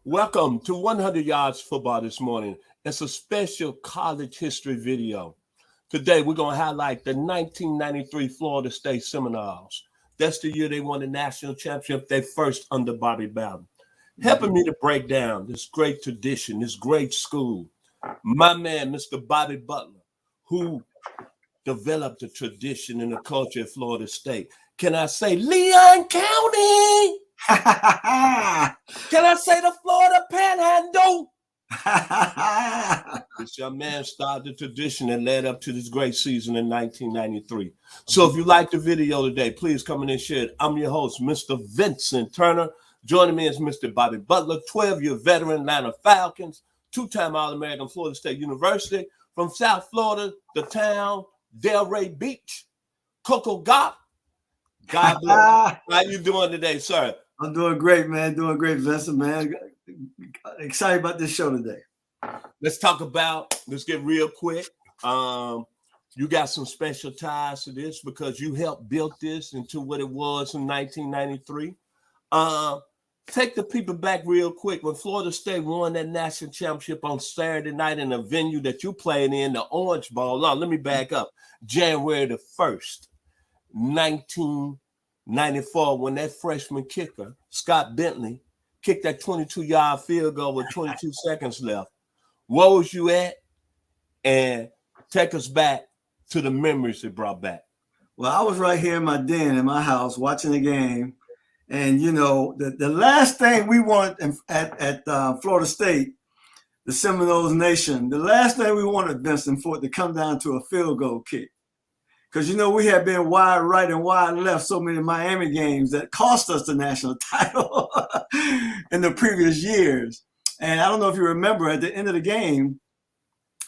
Welcome to 100 Yards Football this morning. It's a special college history video. Today, we're going to highlight the 1993 Florida State Seminoles. That's the year they won the national championship, they first under Bobby Butler. Helping me to break down this great tradition, this great school, my man, Mr. Bobby Butler, who developed the tradition and the culture at Florida State. Can I say Leon County? Can I say the Florida Panhandle? This young man started the tradition that led up to this great season in 1993. So if you like the video today, please come in and share it. I'm your host, Mr. Vincent Turner. Joining me is Mr. Bobby Butler, 12-year veteran, Atlanta Falcons, two-time All-American, Florida State University, from South Florida, the town, Delray Beach, Cocoa Gop. God bless. How you doing today, sir? I'm doing great, man. Doing great, Vincent, man. Excited about this show today. Let's get real quick. You got some special ties to this because you helped build this into what it was in 1993. Take the people back real quick. When Florida State won that national championship on Saturday night in a venue that you played in, the Orange Bowl. Now, let me back up. January the 1st, 1994, when that freshman kicker, Scott Bentley, kicked that 22-yard field goal with 22 seconds left. Where was you at? And take us back to the memories it brought back. Well, I was right here in my den in my house watching the game. And, you know, the last thing we wanted at Florida State, the Seminoles Nation, the last thing we wanted, Vincent, for it to come down to a field goal kick. Because, you know, we had been wide right and wide left so many Miami games that cost us the national title in the previous years. And I don't know if you remember, at the end of the game,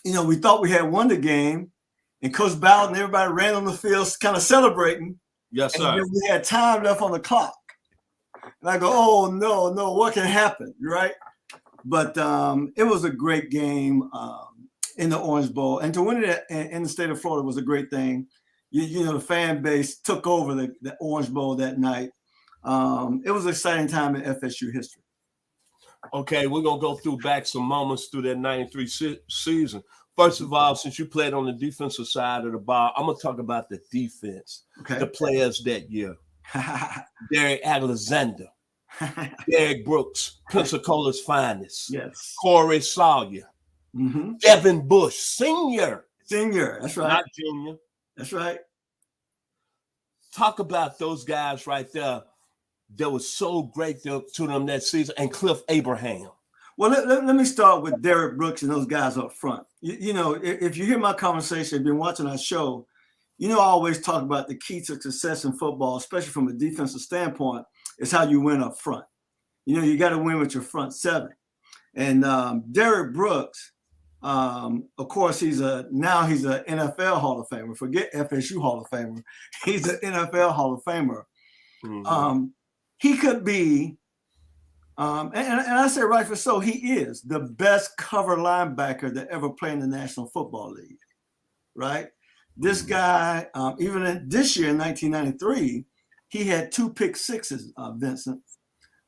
you know, we thought we had won the game. And Coach Bowden and everybody ran on the field kind of celebrating. Yes, sir. And then we had time left on the clock. And I go, oh, no, what can happen, right? But it was a great game in the Orange Bowl. And to win it in the state of Florida was a great thing. You know, the fan base took over the Orange Bowl that night. It was an exciting time in FSU history. Okay, we're going to go through back some moments through that 93 season. First of all, since you played on the defensive side of the ball, I'm going to talk about the defense, the players that year. Derek Alexander, Derek Brooks, Pensacola's finest. Yes. Corey Sawyer, Devin Bush, senior. Senior, that's right. Not junior. That's right. Talk about those guys right there that was so great to them that season, and Cliff Abraham. Well, let me start with Derek Brooks and those guys up front. You know, if you hear my conversation, if you've been watching our show, you know I always talk about the key to success in football, especially from a defensive standpoint, is how you win up front. You know, you got to win with your front seven. And Derek Brooks, of course, he's an NFL Hall of Famer. Forget FSU Hall of Famer. He's an NFL Hall of Famer. He could be, and I say rightfully so, he is the best cover linebacker that ever played in the National Football League, right? This guy, even this year in 1993, he had 2 pick sixes, Vincent,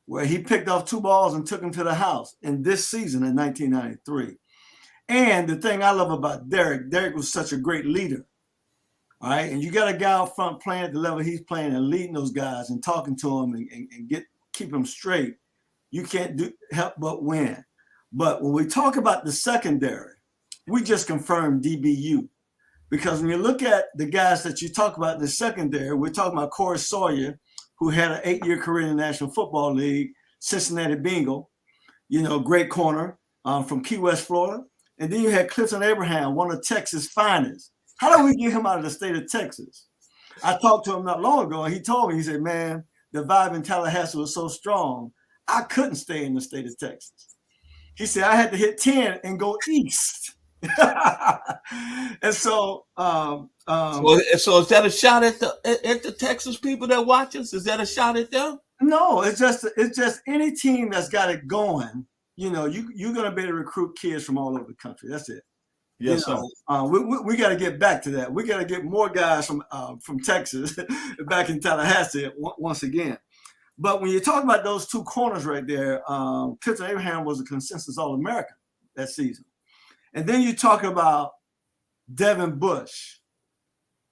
where he picked off 2 balls and took them to the house in this season in 1993. And the thing I love about Derek was such a great leader. All right. And you got a guy up front playing at the level he's playing and leading those guys and talking to them and keep them straight. You can't help but win. But when we talk about the secondary, we just confirmed DBU. Because when you look at the guys that you talk about in the secondary, we're talking about Corey Sawyer, who had an 8-year career in the National Football League, Cincinnati Bengal, you know, great corner from Key West, Florida. And then you had Clifton Abraham, one of Texas' finest. How do we get him out of the state of Texas? I talked to him not long ago, and he told me, he said, man, the vibe in Tallahassee was so strong, I couldn't stay in the state of Texas. He said, I had to hit 10 and go east. And so, so is that a shot at the Texas people that watch us? Is that a shot at them? No, it's just any team that's got it going. You know, you're going to be able to recruit kids from all over the country. That's it. Yes, sir. We got to get back to that. We got to get more guys from Texas back in Tallahassee once again. But when you talk about those two corners right there, Clifton Abraham was a consensus All-American that season. And then you talk about Devin Bush,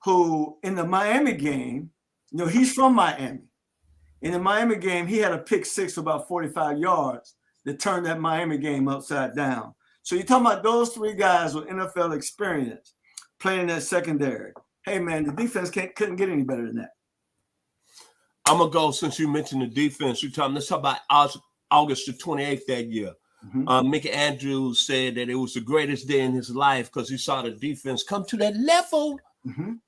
who in the Miami game, he's from Miami. In the Miami game, he had a pick six for about 45 yards that turned that Miami game upside down. So you're talking about those three guys with NFL experience playing that secondary. Hey, man, the defense couldn't get any better than that. I'm going to go, since you mentioned the defense, let's talk about August the 28th that year. Mickey Andrews said that it was the greatest day in his life because he saw the defense come to that level,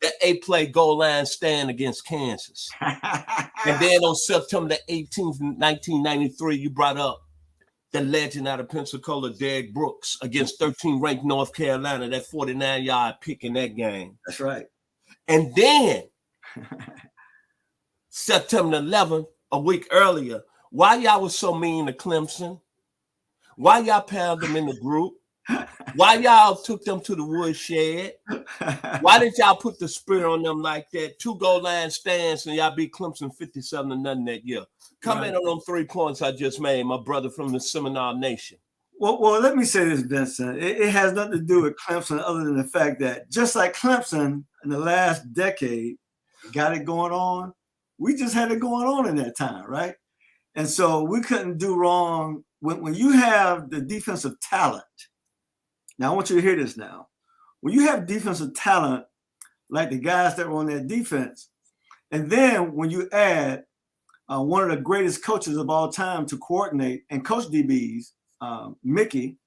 that 8-play goal line stand against Kansas. And then on September the 18th, 1993, you brought up the legend out of Pensacola, Derrick Brooks, against 13th-ranked North Carolina, that 49-yard pick in that game. That's right. And then September 11th, a week earlier, why y'all was so mean to Clemson? Why y'all pounded them in the group? Why y'all took them to the woodshed? Why did y'all put the spear on them like that? 2 goal line stands and y'all beat Clemson 57-0 that year. Comment on them 3 points I just made, my brother from the Seminole Nation. Well, let me say this, Vincent. It has nothing to do with Clemson other than the fact that just like Clemson in the last decade got it going on, we just had it going on in that time, right? And so we couldn't do wrong. When you have the defensive talent, now I want you to hear this now. When you have defensive talent like the guys that were on that defense, and then when you add one of the greatest coaches of all time to coordinate and coach DBs, Mickey,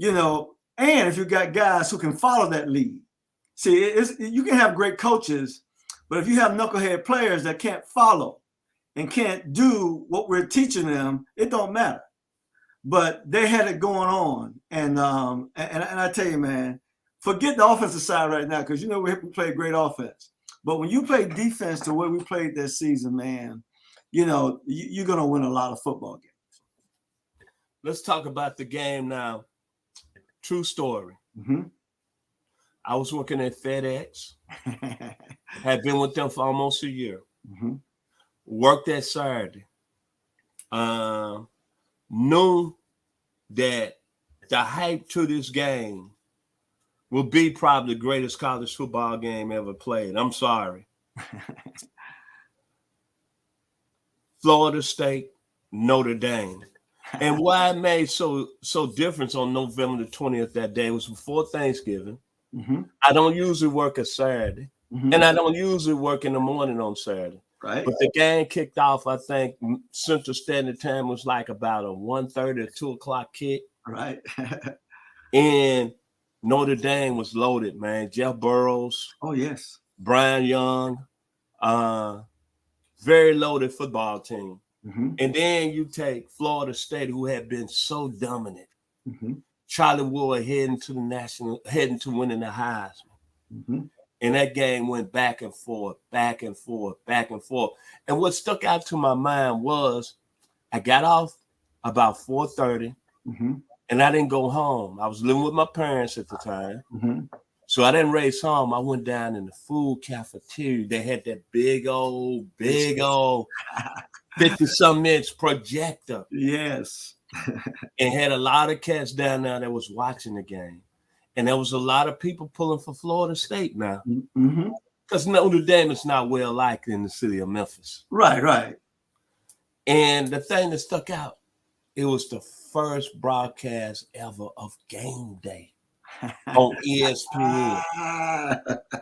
and if you got guys who can follow that lead. See, you can have great coaches, but if you have knucklehead players that can't follow and can't do what we're teaching them, it don't matter. But they had it going on, and I tell you, man, forget the offensive side right now because we play great offense. But when you play defense the way we played this season, man, you're gonna win a lot of football games. Let's talk about the game now. True story. I was working at FedEx. Had been with them for almost a year. Worked that Saturday. Knew that the hype to this game will be probably the greatest college football game ever played. I'm sorry. Florida State, Notre Dame. And why it made so different on November the 20th that day was before Thanksgiving. I don't usually work a Saturday, and I don't usually work in the morning on Saturday. Right. But the game kicked off, I think Central Standard Time was like about a 1:30 or 2 o'clock kick. Right. And Notre Dame was loaded, man. Jeff Burrows. Oh, yes. Brian Young. Very loaded football team. And then you take Florida State, who had been so dominant. Charlie Wood heading to winning the Heisman. And that game went back and forth, back and forth, back and forth. And what stuck out to my mind was I got off about 4:30, and I didn't go home. I was living with my parents at the time. So I didn't race home. I went down in the food cafeteria. They had that big old 50-some inch projector. Yes. And had a lot of cats down there that was watching the game. And there was a lot of people pulling for Florida State now. Because Notre Dame is not well liked in the city of Memphis. Right. And the thing that stuck out, it was the first broadcast ever of Game Day on ESPN.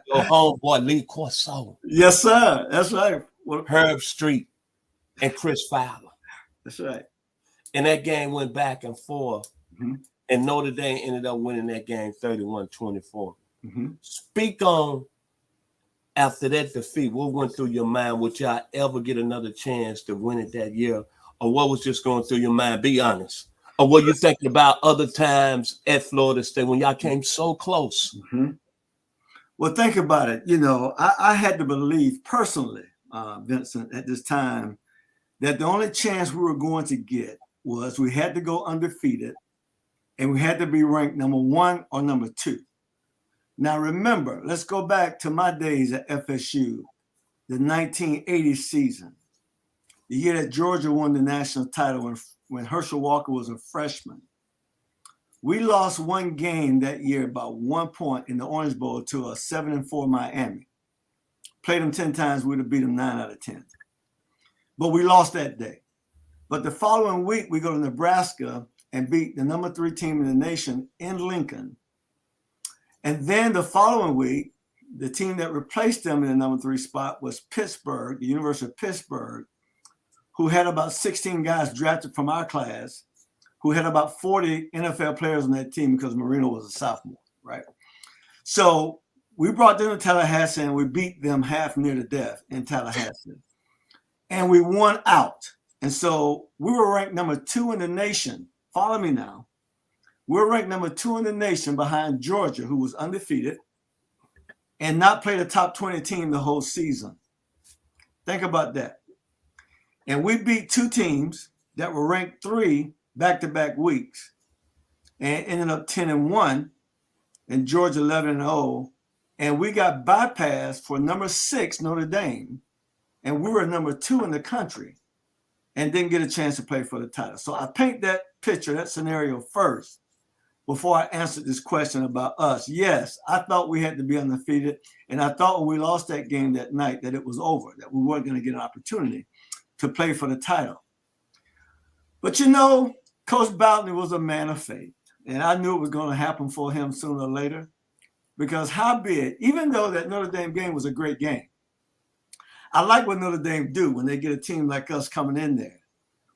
Your homeboy Lee Corso. Yes, sir. That's right. Herb Street and Chris Fowler. That's right. And that game went back and forth. And Notre Dame ended up winning that game 31-24. Speak on, after that defeat, what went through your mind? Would y'all ever get another chance to win it that year? Or what was just going through your mind? Be honest. Or were you thinking about other times at Florida State when y'all came so close? Well, think about it. I had to believe personally, Vincent, at this time, that the only chance we were going to get was we had to go undefeated and we had to be ranked number 1 or number 2. Now, remember, let's go back to my days at FSU, the 1980 season. the year that Georgia won the national title when Herschel Walker was a freshman. We lost one game that year by 1 point in the Orange Bowl to a 7-4 Miami. Played them 10 times, we'd have beat them 9 out of 10. But we lost that day. But the following week, we go to Nebraska and beat the number 3 team in the nation in Lincoln. And then the following week, the team that replaced them in the number 3 spot was Pittsburgh, the University of Pittsburgh, who had about 16 guys drafted from our class, who had about 40 NFL players on that team because Marino was a sophomore, right? So we brought them to Tallahassee and we beat them half near to death in Tallahassee. And we won out. And so we were ranked number 2 in the nation. Follow me now. We're ranked number 2 in the nation behind Georgia, who was undefeated and not played a top 20 team the whole season. Think about that. And we beat 2 teams that were ranked 3 back-to-back weeks and ended up 10-1 and Georgia 11-0. And we got bypassed for number 6 Notre Dame. And we were number 2 in the country and didn't get a chance to play for the title. So I paint that picture, that scenario first before I answered this question about us. Yes, I thought we had to be undefeated. And I thought when we lost that game that night that it was over, that we weren't going to get an opportunity to play for the title. But you know, Coach Boughton was a man of faith. And I knew it was going to happen for him sooner or later. Because howbeit, even though that Notre Dame game was a great game, I like what Notre Dame do when they get a team like us coming in there.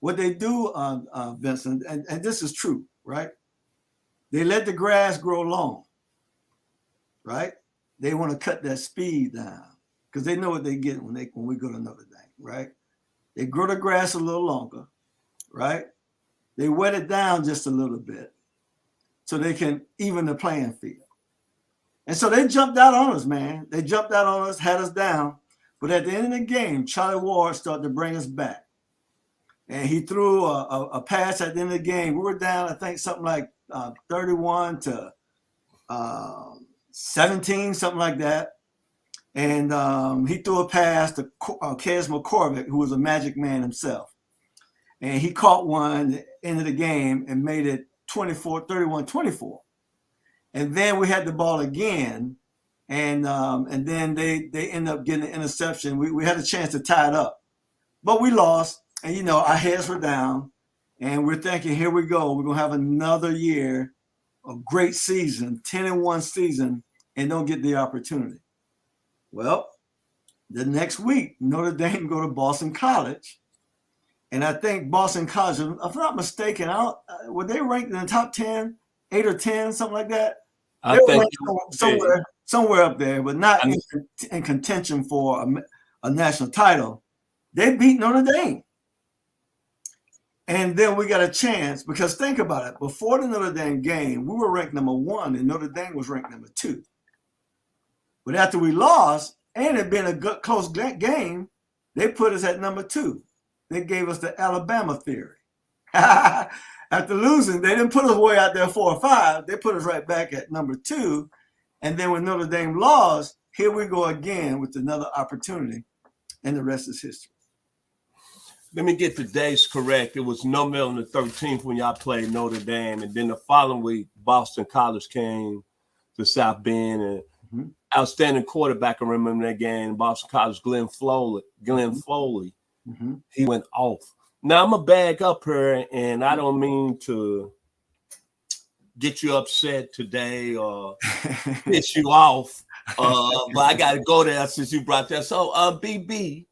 What they do, Vincent, and this is true, right? They let the grass grow long, right? They want to cut that speed down because they know what they get when we go to Notre Dame, right? They grow the grass a little longer, right? They wet it down just a little bit so they can even the playing field. And so they jumped out on us, man. They jumped out on us, had us down. But at the end of the game, Charlie Ward started to bring us back. And he threw a pass at the end of the game. We were down, I think, something like 31 to 17, something like that. And he threw a pass to Kez McCormick, who was a magic man himself. And he caught one at the end of the game and made it 31-24. And then we had the ball again. And then they end up getting an interception. We had a chance to tie it up. But we lost. And, you know, our heads were down. And we're thinking, here we go. We're going to have another year, a great season, 10-1 season, and don't get the opportunity. Well, the next week, Notre Dame go to Boston College. And I think Boston College, if I'm not mistaken, were they ranked in the top 10, 8 or 10, something like that? I think somewhere up there, but not in contention for a national title. They beat Notre Dame. And then we got a chance, because think about it. Before the Notre Dame game, we were ranked number 1 and Notre Dame was ranked number 2. But after we lost, and it been a good close game, they put us at number 2. They gave us the Alabama theory. After losing, they didn't put us way out there 4 or 5. They put us right back at number 2. And then when Notre Dame lost, here we go again with another opportunity, and the rest is history. Let me get the dates correct. It was November the 13th when y'all played Notre Dame, and then the following week, Boston College came to South Bend, and outstanding quarterback. I remember that game. Boston College, Glenn Foley. He went off. Now I'm gonna bag up here, and I don't mean to get you upset today or piss you off, but I got to go there since you brought that. So, BB,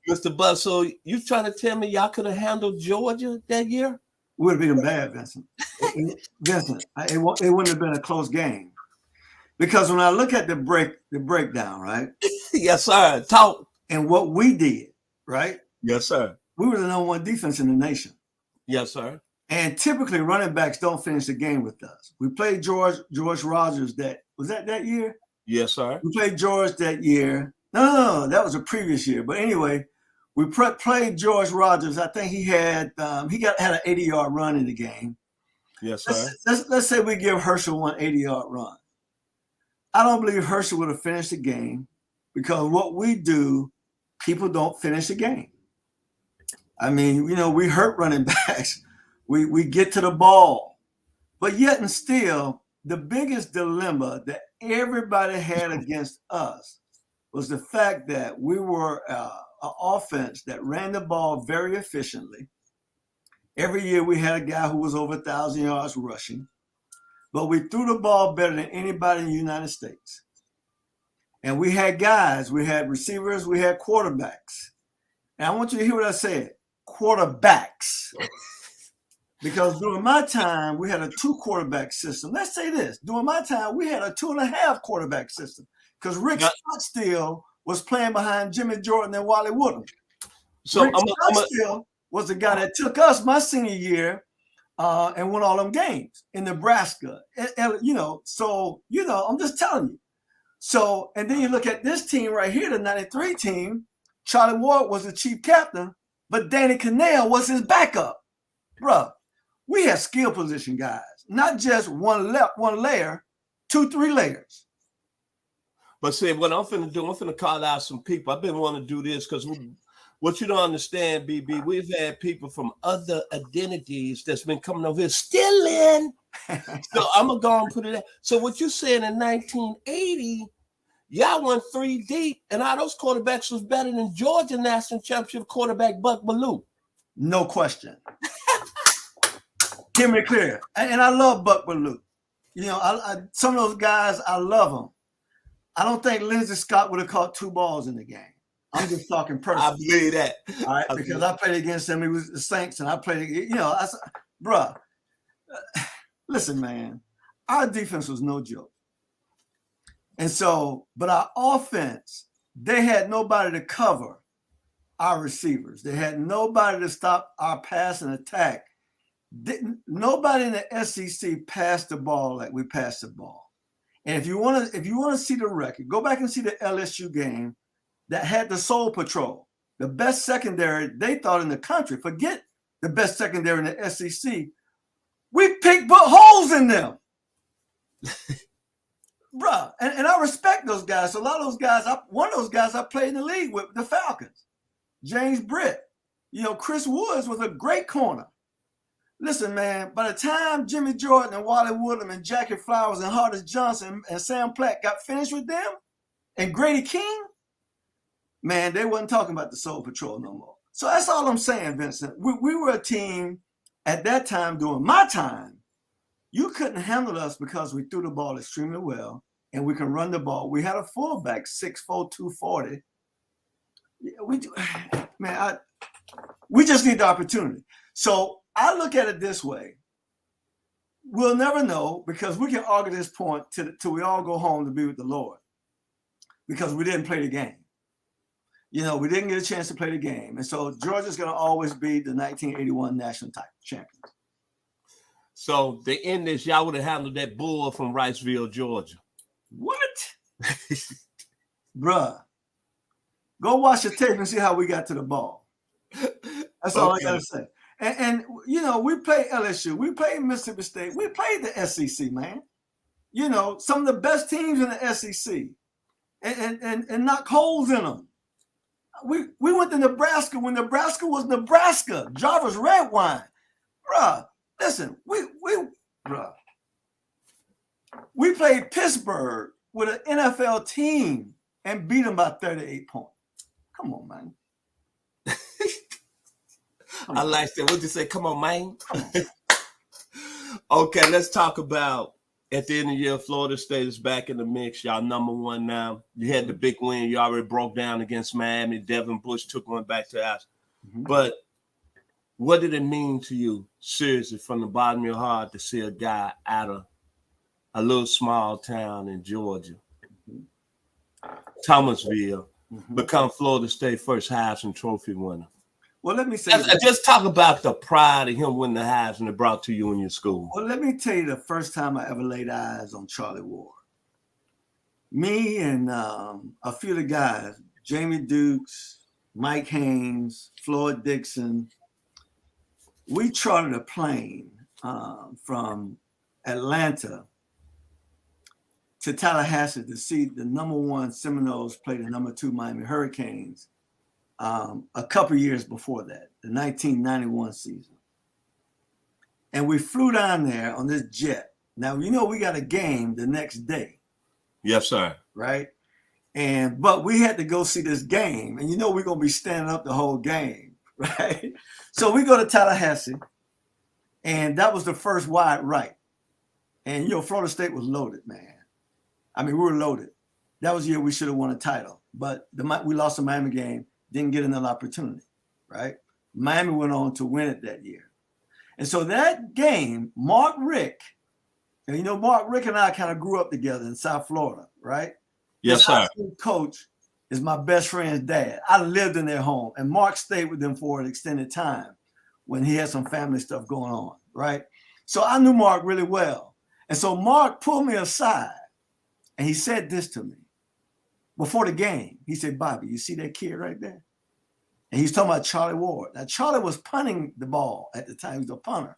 Mr. Buzz, so you trying to tell me y'all could have handled Georgia that year? Would have been bad, Vincent. It wouldn't have been a close game, because when I look at the breakdown, right? Yes, sir. Talk. And what we did, right? Yes, sir. We were the number 1 defense in the nation. Yes, sir. And typically running backs don't finish the game with us. We played George Rogers that year? Yes, sir. We played George that year. No, that was a previous year. But anyway, we played George Rogers. I think he had an 80-yard run in the game. Yes, sir. Let's say we give Herschel one 80-yard run. I don't believe Herschel would have finished the game, because what we do, people don't finish the game. I mean, we hurt running backs. We get to the ball. But yet and still, the biggest dilemma that everybody had against us was the fact that we were an offense that ran the ball very efficiently. Every year we had a guy who was over 1,000 yards rushing, but we threw the ball better than anybody in the United States. And we had guys, we had receivers, we had quarterbacks. And I want you to hear what I said, quarterbacks. Because during my time, we had a 2 quarterback system. Let's say this. During my time, we had a 2.5 quarterback system because Rick Stockstill was playing behind Jimmy Jordan and Wally Woodham. So Rick Stockstill was the guy that took us my senior year and won all them games in Nebraska. So, I'm just telling you. So, and then you look at this team right here, the 93 team. Charlie Ward was the chief captain, but Danny Cannell was his backup. Bruh, we had skill position guys, not just one layer, 2-3 layers. But see, what I'm finna do, I'm finna call out some people. I've been wanting to do this because what you don't understand, BB, we've had people from other identities that's been coming over here stealing. So I'm gonna go and put it in. So what you saying in 1980, y'all went 3 deep, and all those quarterbacks was better than Georgia national championship quarterback Buck Bellew. No question. Hear me clear. And I love Buck Bellew. Some of those guys, I love them. I don't think Lindsey Scott would have caught 2 balls in the game. I'm just talking personally. I believe that. All right, because I played against him. He was the Saints, and I played, bruh. Listen, man, our defense was no joke. And so, but our offense, they had nobody to cover our receivers. They had nobody to stop our pass and attack. Nobody in the SEC passed the ball like we passed the ball. And if you want to see the record, go back and see the LSU game that had the Soul Patrol, the best secondary they thought in the country. Forget the best secondary in the SEC. We put holes in them. Bruh, and I respect those guys. So a lot of those guys, one of those guys I played in the league with, the Falcons, James Britt. Chris Woods was a great corner. Listen, man, by the time Jimmy Jordan and Wally Woodham and Jackie Flowers and Hardis Johnson and Sam Platt got finished with them and Grady King, man, they wasn't talking about the Soul Patrol no more. So that's all I'm saying, Vincent. We were a team at that time during my time. You couldn't handle us because we threw the ball extremely well and we can run the ball. We had a fullback, 6'4", 240. We just need the opportunity. So I look at it this way. We'll never know because we can argue this point till we all go home to be with the Lord because we didn't play the game. We didn't get a chance to play the game. And so Georgia's going to always be the 1981 national title champions. So the end this, y'all would have handled that bull from Riceville, Georgia. What? Bruh. Go watch the tape and see how we got to the ball. That's all I got to say. And we played LSU. We played Mississippi State. We played the SEC, man. Some of the best teams in the SEC. And knock holes in them. We went to Nebraska when Nebraska was Nebraska. Jarvis Red Wine. Bruh, listen, we played Pittsburgh with an NFL team and beat them by 38 points. Come on, man. I like that. What'd you say? Come on, man. Okay, let's talk about at the end of the year, Florida State is back in the mix. Y'all number 1 now. You had the big win. You already broke down against Miami. Devin Bush took one back to us. Mm-hmm. But what did it mean to you, seriously, from the bottom of your heart to see a guy out of a little small town in Georgia, Thomasville, become Florida State first Heisman Trophy winner? Well, let me say just talk about the pride of him winning the Heisman it brought to you in your school. Well, let me tell you the first time I ever laid eyes on Charlie Ward. Me and a few of the guys, Jamie Dukes, Mike Haynes, Floyd Dixon, we chartered a plane from Atlanta to Tallahassee to see the number 1 Seminoles play the number 2 Miami Hurricanes a couple years before that, the 1991 season. And we flew down there on this jet. Now, we got a game the next day. Yes, sir. Right? But we had to go see this game. And we're going to be standing up the whole game. Right? So we go to Tallahassee. And that was the first wide right. And, Florida State was loaded, man. I mean, we were loaded. That was the year we should have won a title. But we lost the Miami game, didn't get another opportunity, right? Miami went on to win it that year. And so that game, Mark Richt, and Mark Richt and I kind of grew up together in South Florida, right? Yes, sir. Coach is my best friend's dad. I lived in their home, and Mark stayed with them for an extended time when he had some family stuff going on, right? So I knew Mark really well. And so Mark pulled me aside, and he said this to me before the game. He said, "Bobby, you see that kid right there?" And he's talking about Charlie Ward. Now, Charlie was punting the ball at the time. He was a punter.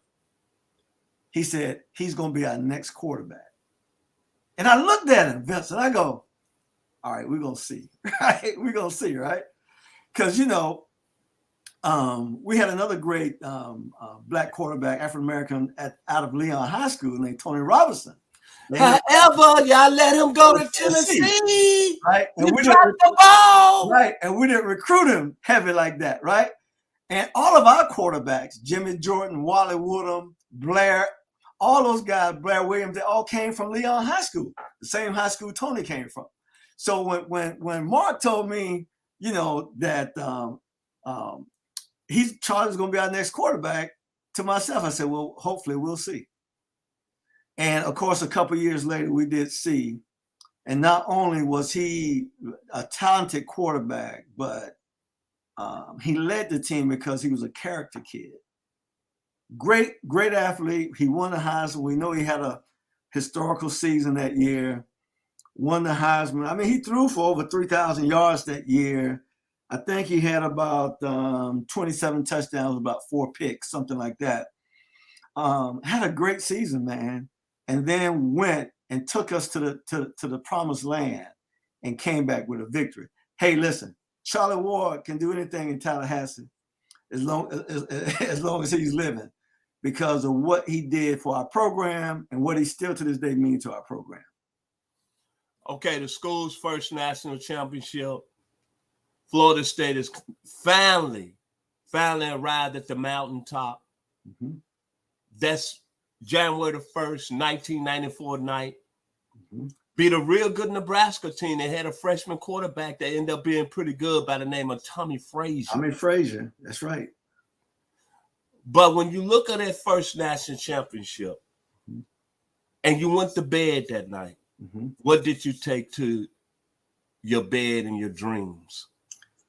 He said, "He's going to be our next quarterback." And I looked at him, Vincent. I go, "All right, we're going to see." Right? We're going to see, right? Because, we had another great black quarterback, African-American, out of Leon High School named Tony Robinson. However, y'all let him go to Tennessee. Right? And we dropped the ball. Right. And we didn't recruit him heavy like that, right? And all of our quarterbacks, Jimmy Jordan, Wally Woodham, Blair, all those guys, Blair Williams, they all came from Leon High School, the same high school Tony came from. So when Mark told me, that Charlie's going to be our next quarterback, to myself, I said, well, hopefully we'll see. And of course, a couple of years later, we did see. And not only was he a talented quarterback, but he led the team because he was a character kid. Great athlete. He won the Heisman. We know he had a historical season that year. Won the Heisman. I mean, he threw for over 3,000 yards that year. I think he had about 27 touchdowns, about 4 picks, something like that. Had a great season, man. And then went and took us to the promised land and came back with a victory. Hey, listen, Charlie Ward can do anything in Tallahassee as long as he's living, because of what he did for our program and what he still to this day means to our program. Okay, the school's first national championship. Florida State is finally arrived at the mountaintop. Mm-hmm. That's January the 1st, 1994 night. Mm-hmm. Beat a real good Nebraska team. They had a freshman quarterback that ended up being pretty good by the name of Tommy Frazier. Tommy Frazier, that's right. But when you look at that first national championship, mm-hmm. and you went to bed that night, mm-hmm. what did you take to your bed and your dreams?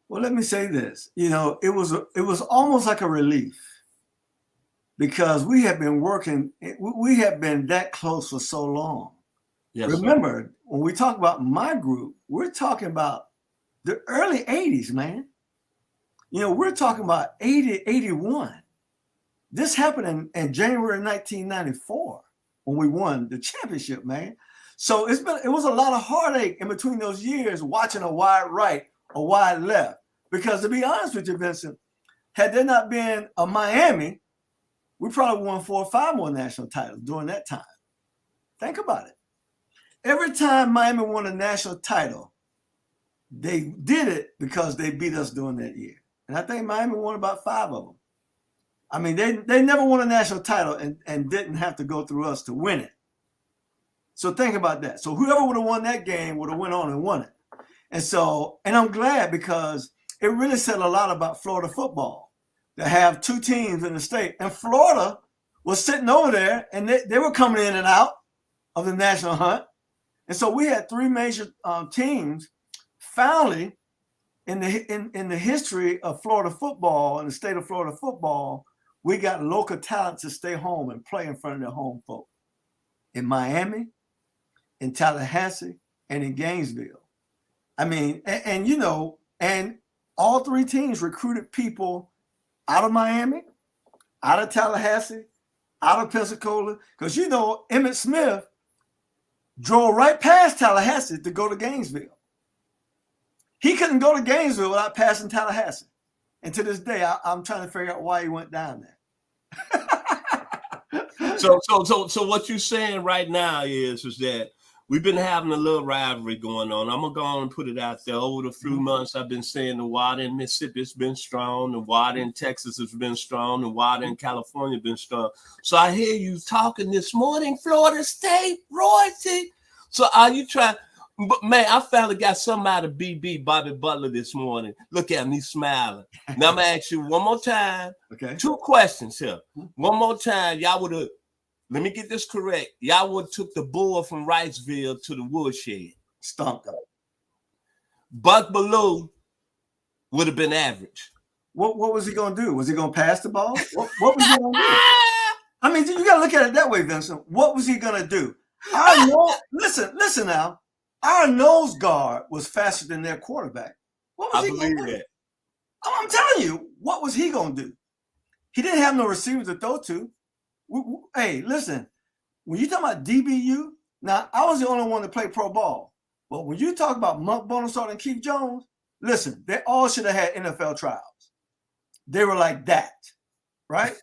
Well, let me say this. It was almost like a relief, because we have been working. We have been that close for so long. Yes, remember, sir. When we talk about my group, we're talking about the early 80s, man. We're talking about 80, 81. This happened in January 1994 when we won the championship, man. So it was a lot of heartache in between those years watching a wide right or wide left. Because to be honest with you, Vincent, had there not been a Miami, we probably won 4 or 5 more national titles during that time. Think about it. Every time Miami won a national title, they did it because they beat us during that year. And I think Miami won about 5 of them. I mean, they never won a national title and didn't have to go through us to win it. So think about that. So whoever would have won that game would have went on and won it. And I'm glad, because it really said a lot about Florida football to have 2 teams in the state. And Florida was sitting over there, and they were coming in and out of the national hunt. And so we had 3 major teams. Finally, in the history of Florida football, in the state of Florida football, we got local talent to stay home and play in front of their home folk. In Miami, in Tallahassee, and in Gainesville. I mean, and all 3 teams recruited people out of Miami, out of Tallahassee, out of Pensacola, because Emmitt Smith drove right past Tallahassee to go to Gainesville. He couldn't go to Gainesville without passing Tallahassee. And to this day, I'm trying to figure out why he went down there. So what you're saying right now is that we've been having a little rivalry going on. I'm gonna go on and put it out there. Over the few months, I've been saying the water in Mississippi has been strong, the water in Texas has been strong, the water in California has been strong. So I hear you talking this morning, Florida State royalty. So are you trying? But man, I finally got somebody BB Bobby Butler this morning. Look at me smiling. Now I'm gonna ask you one more time. Okay. 2 questions here. One more time, y'all would have. Let me get this correct. Y'all would have took the bull from Wrightsville to the woodshed. Stomped up. Buck Bellew would have been average. What was he gonna do? Was he gonna pass the ball? What was he gonna do? I mean, you gotta look at it that way, Vincent. What was he gonna do? Listen now. Our nose guard was faster than their quarterback. What was he going to do? That. I'm telling you, what was he going to do? He didn't have no receivers to throw to. Hey, listen, when you talk about DBU, now I was the only one to play pro ball. But when you talk about Monk Bonasart and Keith Jones, listen, they all should have had NFL trials. They were like that, right?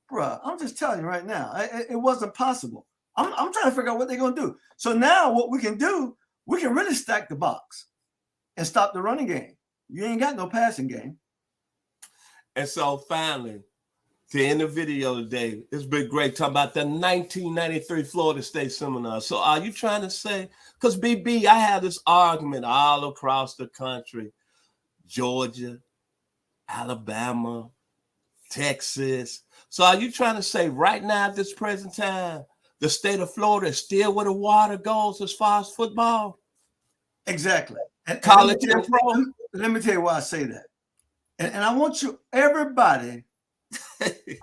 Bruh, I'm just telling you right now, it wasn't possible. I'm trying to figure out what they're going to do. So now what we can do, we can really stack the box and stop the running game. You ain't got no passing game. And so finally, to end the video today, it's been great talking about the 1993 Florida State Seminoles. So are you trying to say, because BB, I have this argument all across the country, Georgia, Alabama, Texas. So are you trying to say right now at this present time, the state of Florida is still where the water goes as far as football? Exactly. College and pro. Let me tell you why I say that. And I want everybody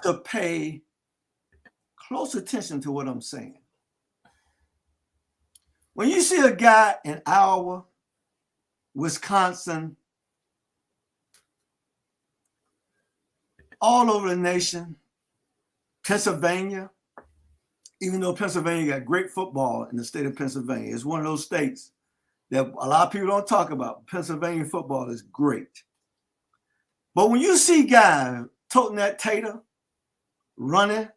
to pay close attention to what I'm saying. When you see a guy in Iowa, Wisconsin, all over the nation, Pennsylvania, even though Pennsylvania got great football in the state of Pennsylvania, it's one of those states that a lot of people don't talk about. Pennsylvania football is great. But when you see guys toting that tater, running,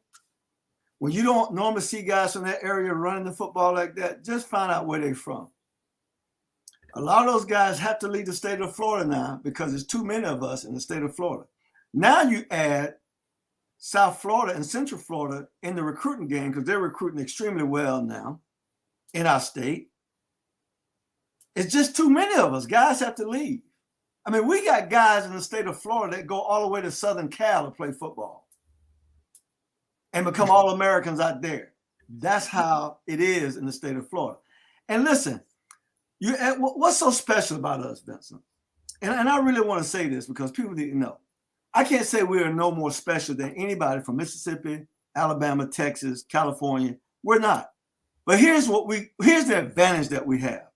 when you don't normally see guys from that area running the football like that, just find out where they're from. A lot of those guys have to leave the state of Florida now because there's too many of us in the state of Florida. Now you add South Florida and Central Florida in the recruiting game because they're recruiting extremely well now in our state. It's just too many of us. Guys have to leave. I mean, we got guys in the state of Florida that go all the way to Southern Cal to play football and become All-Americans out there. That's how it is in the state of Florida. And listen, what's so special about us, Vincent? And I really want to say this because people need to know. I can't say we are no more special than anybody from Mississippi, Alabama, Texas, California. We're not. But here's the advantage that we have.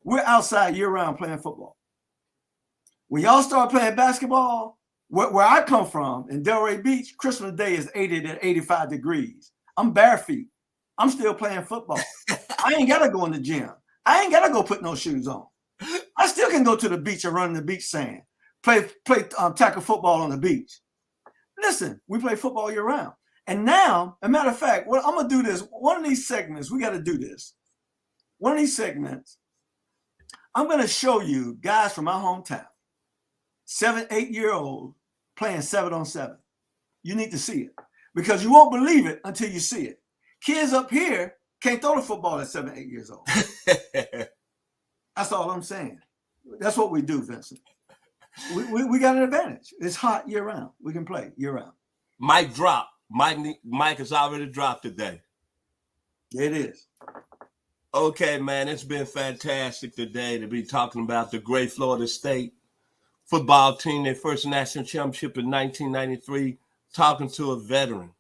We're outside year-round playing football. When y'all start playing basketball, where I come from in Delray Beach, Christmas Day is 80 to 85 degrees. I'm bare feet. I'm still playing football. I ain't got to go in the gym. I ain't got to go put no shoes on. I still can go to the beach and run in the beach sand. Play tackle football on the beach. Listen, we play football year round. And now, as a matter of fact, I'm going to do this. One of these segments, we got to do this. One of these segments, I'm going to show you guys from my hometown, 7, 8-year-old playing 7-on-7. You need to see it because you won't believe it until you see it. Kids up here can't throw the football at 7, 8 years old. That's all I'm saying. That's what we do, Vincent. We got an advantage. It's hot year round. We can play year round. Mic drop. Mike has already dropped today. It is. Okay, man, it's been fantastic today to be talking about the great Florida State football team, their first national championship in 1993, talking to a veteran.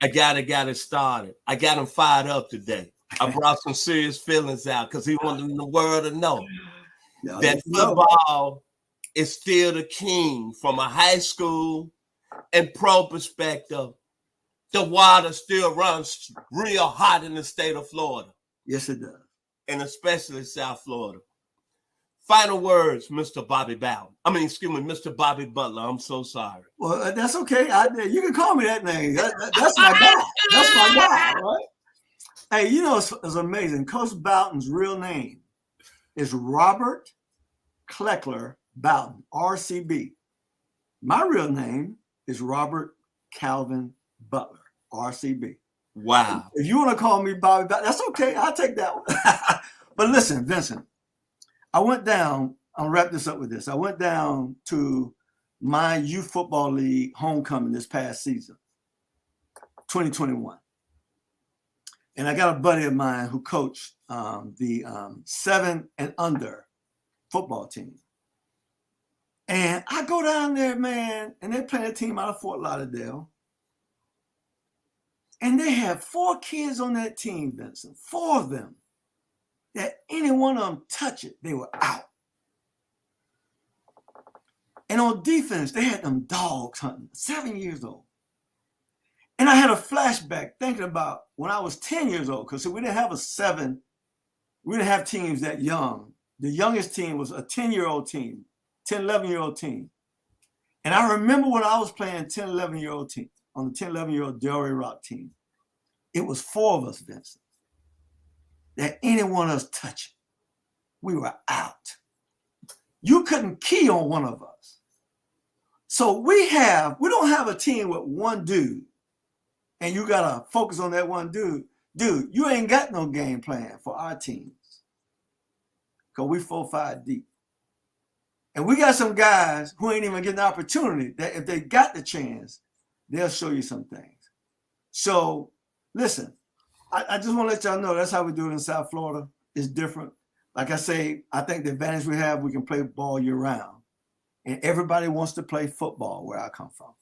I got it started. I got him fired up today. I brought some serious feelings out because he wanted the world to know that football is still the king from a high school and pro perspective. The water still runs real hot in the state of Florida. Yes, it does. And especially South Florida. Final words, Mr. Bobby Bowden. Mr. Bobby Butler. I'm so sorry. Well, that's okay. You can call me that name. That's my guy. That's my guy, right? Hey, you know, it's amazing. Coach Bowden's real name is Robert Kleckler Bowden, RCB. My real name is Robert Calvin Butler, RCB. Wow. If you want to call me Bobby Bowden, that's okay. I'll take that one. But listen, Vincent, I'll wrap this up with this. I went down to my youth football league homecoming this past season, 2021. And I got a buddy of mine who coached the 7 and under football team. And I go down there, man, and they're playing a team out of Fort Lauderdale. And they have 4 kids on that team, Vincent, 4 of them, that any one of them touch it, they were out. And on defense, they had them dogs hunting, 7 years old. And I had a flashback thinking about when I was 10 years old, because we didn't have we didn't have teams that young. The youngest team was a 10-year-old team, 10, 11-year-old team. And I remember when I was playing 10, 11-year-old team, on the 10, 11-year-old Delray Rock team, it was 4 of us, Vincent, that any one of us touch it, we were out. You couldn't key on one of us. So we don't have a team with one dude, and you got to focus on that one dude. Dude, you ain't got no game plan for our teams, because we 4-5 deep. And we got some guys who ain't even getting the opportunity that if they got the chance, they'll show you some things. So listen, I just want to let y'all know that's how we do it in South Florida. It's different. Like I say, I think the advantage we have, we can play ball year round. And everybody wants to play football where I come from.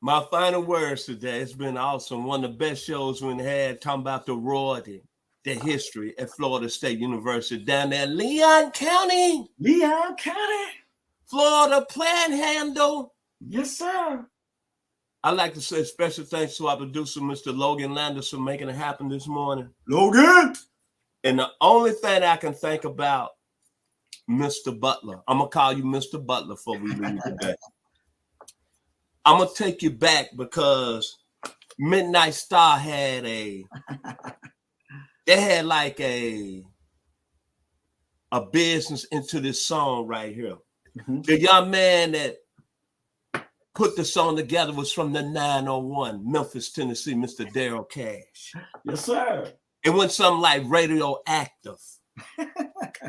My final words today, it's been awesome. One of the best shows we had, talking about the royalty, the history at Florida State University down there in Leon County. Leon County. Florida Panhandle. Yes, sir. I'd like to say special thanks to our producer, Mr. Logan Landers, for making it happen this morning. Logan! And the only thing I can think about, Mr. Butler, I'm going to call you Mr. Butler before we leave today. I'm going to take you back because Midnight Star had they had like a business into this song right here. Mm-hmm. The young man that put the song together was from the 901, Memphis, Tennessee, Mr. Daryl Cash. Yes, sir. It went something like Radioactive.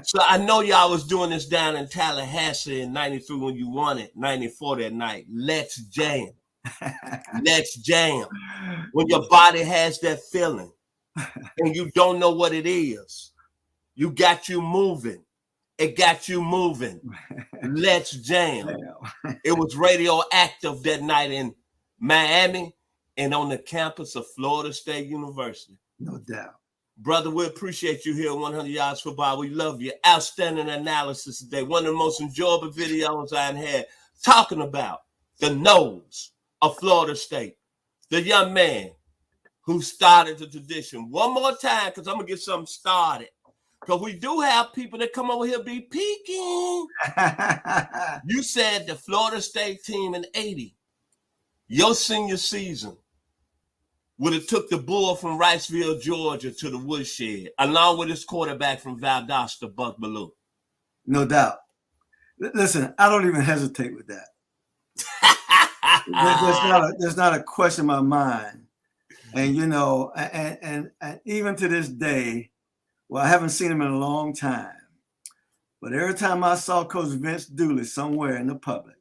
So I know y'all was doing this down in Tallahassee in 93 when you won it, 94 that night. Let's jam. Let's jam. When your body has that feeling and you don't know what it is, you got you moving. It got you moving. Let's jam. It was Radioactive that night in Miami and on the campus of Florida State University. No doubt. Brother, we appreciate you here at 100 Yards Football. We love you. Outstanding analysis today. One of the most enjoyable videos I've had talking about the nose of Florida State. The young man who started the tradition. One more time, because I'm going to get something started. Because we do have people that come over here be peeking. You said the Florida State team in 80, your senior season, would have took the bull from Riceville, Georgia to the woodshed, along with his quarterback from Valdosta, Buck Bellew. No doubt. Listen, I don't even hesitate with that. There's not a question in my mind. And, you know, and even to this day, well, I haven't seen him in a long time. But every time I saw Coach Vince Dooley somewhere in the public,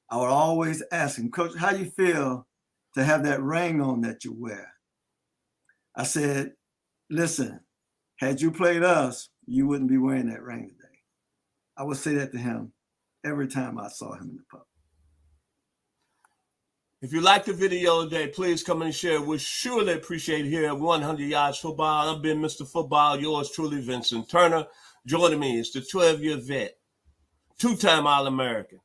I would always ask him, Coach, how you feel to have that ring on that you wear? I said, listen, had you played us, you wouldn't be wearing that ring today. I would say that to him every time I saw him in the public. If you like the video today, please come and share. We surely appreciate it here at 100 Yards Football. I've been Mr. Football, yours truly, Vincent Turner. Joining me is the 12-year vet, 2-time All-American,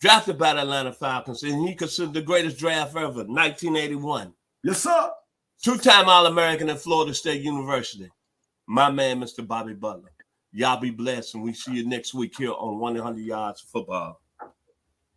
drafted by the Atlanta Falcons, and he considered the greatest draft ever, 1981. Yes, sir. 2-time All-American at Florida State University. my man, Mr. Bobby Butler. Y'all be blessed, and we see you next week here on 100 Yards Football.